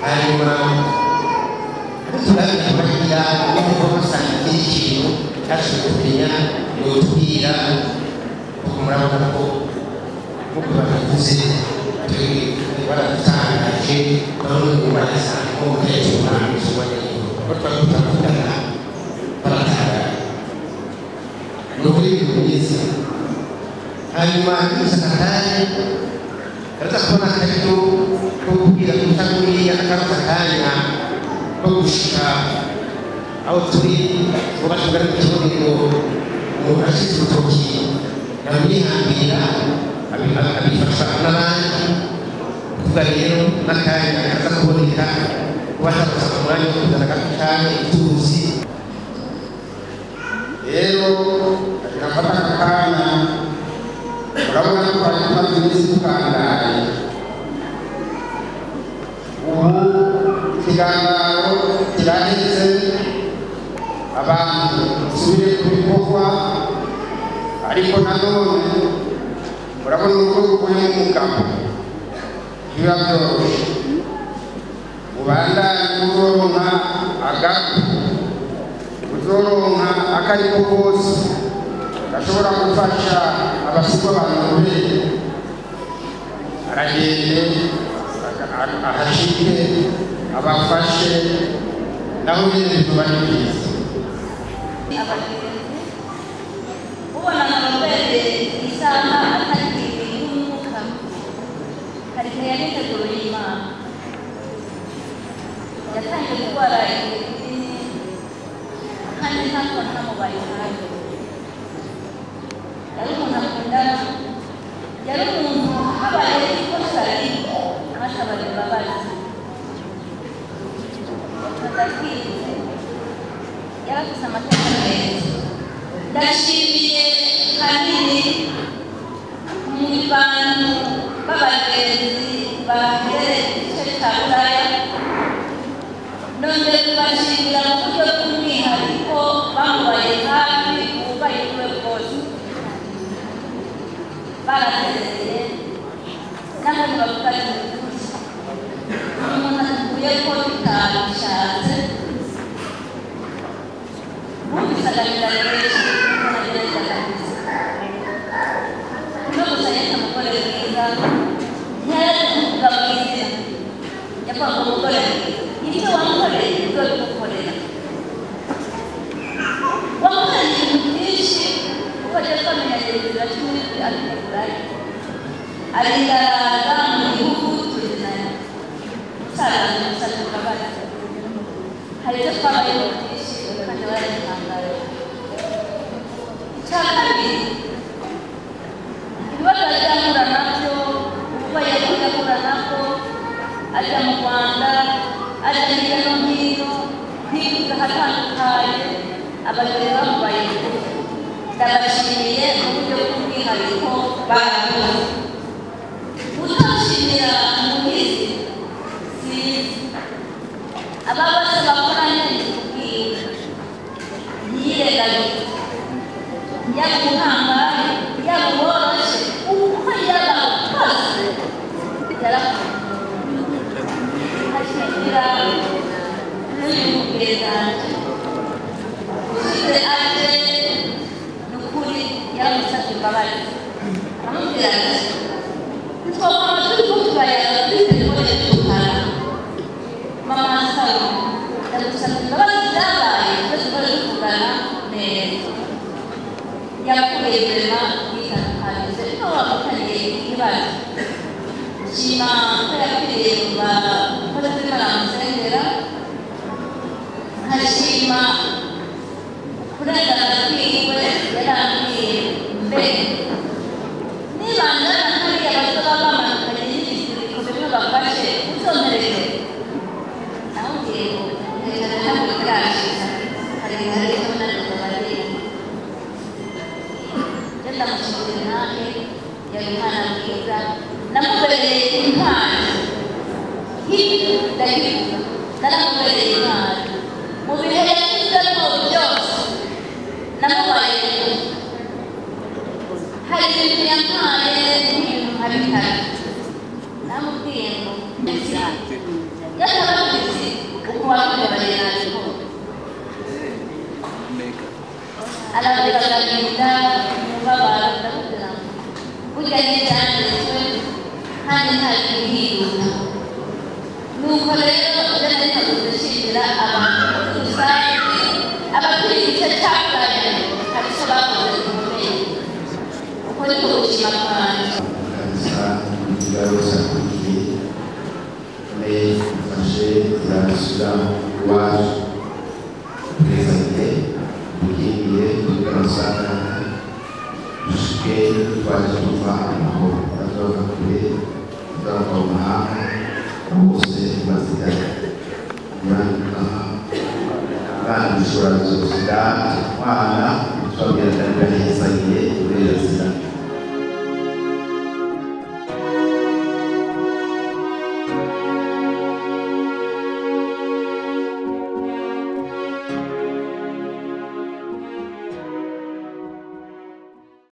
hanyuma turabigira uko basanga ikintu cyashoboye kumenya yotubwira murabona ko nk'uko babivuze baradutangaje bamwe mu barasa nko mu gihe cy'umwami w'umwanya ko twakutavugana baratangaje ni ukuri ibintu byiza hanyuma n'umusakatari karaza kubona akaryo ko kubwira kutaguriya akaruta akanya ko gushika aho turi ngo batugane mu kibuga umuntu ashize urutoki yamwihambira abifasha n'abandi kuvuga rero n'akanya kaza kuboneka kubashakuza ku mwanya wo kuzana agakanya ituzi rero agafata akakanya urabona ko hari tumaze iminsi tugandaye ubu ikiganiro kiraheze abantu basubire ku bikorwa ariko nanone urabona uko ukuye mu mugabo biba byoroshye ubandanye uzoronka agato uzoronka akariko kose gashobora gufasha abasigwa bantu aragende ahashike abafashe naho nyine biba ari byiza ubona amabere isaha atari y'umwuka karite yabiteguriye Imana yatangiye gutwara idini kandi ntabwo ntamubaye hafi yari umuntu akundana yari umuntu habaye ikosa rimwe ntasabare imbabazi adakize yari afite amateka meza ndashimiye hanini mu bantu b'abagenzi baherereye igice cya Buraya none kubashimira mu buryo bw'umwihariko bamubaye hafi ububaye bwe bwose baratereye n'abandi bavuga ati umuntu atuye ko bitabishatse bumvise agahinda kenshi n'agereza kabisa no gusa yetse umugore mwiza ntiyari kuvuga mu izina yavuga ngo umugore mwiza ibyo wamukoreye ibyo bigukorera wamukoreye ibintu byinshi kuko ajya twamenya gereza kimwe abitegurayo arindaraza mu gihugu tuzinanye musaza n'umusaza ukabari hari ibyo twabayeho byinshi kandi barabitangaje icya kabiri ibibazo ajya ahura nabyo uburwayi yagiye ahura nabwo ajya mu Rwanda ajya hirya no hino kwiga ahatandukanye abagore bamubaye ndabashimiye mu buryo bw'umwihariko barakoze utashimira umuhizi siza aba bose bakoranye kubwira yirengagiza yaba umuhambaye yaba uworoshye uko yaba kose yarakoze ashimira n'uyu mubwezanje ushize aje n'ukuri yaramusabye imbabazi aramubwira ati twakoma turi kutubayaga kuri telefone tukana mama Salo ndagusabye imbabazi zabaye twese turi kuvugana neza yakuye vema yitandukanije niho wamutaniye ikibazo shima ko yakwiriye bakozi baramusengera nkashima kurengana kwiwe yarambwiye mbere nibandana hariya bato baba bamanukanye n'ibiziriko bimwe bafashe uzompereze naho ngiye ngo hejuru ntabwo birashika hari hariho nanone bariya ndamushimira nawe yari umwana mwiza namubereye impano nk'ibi ndabivuga naramubereye impano mu bihe yanyuzemo byose namubaye hari ibintu yampaye n'ibintu nka bitatu namubwiye yatabavuze uko wabikoranye natwe arabigaragaza umubabaro ndavuga burya n'ibyanditswe kandi nta gihinduka nuko rero byareka gushyingira abantu rusange abakuriye igice cy'abaye hari icyo bakoze gikomeye uko niko ubuzima bwanjye kabisa kugaruza kugiye ne fashe turasura iwacu kugeza igihe tugiye tugarusana dushike twaje tuva aho bazoza kure bazoza mu mahanga bose bazigana kandi dushobora kuzosira umwana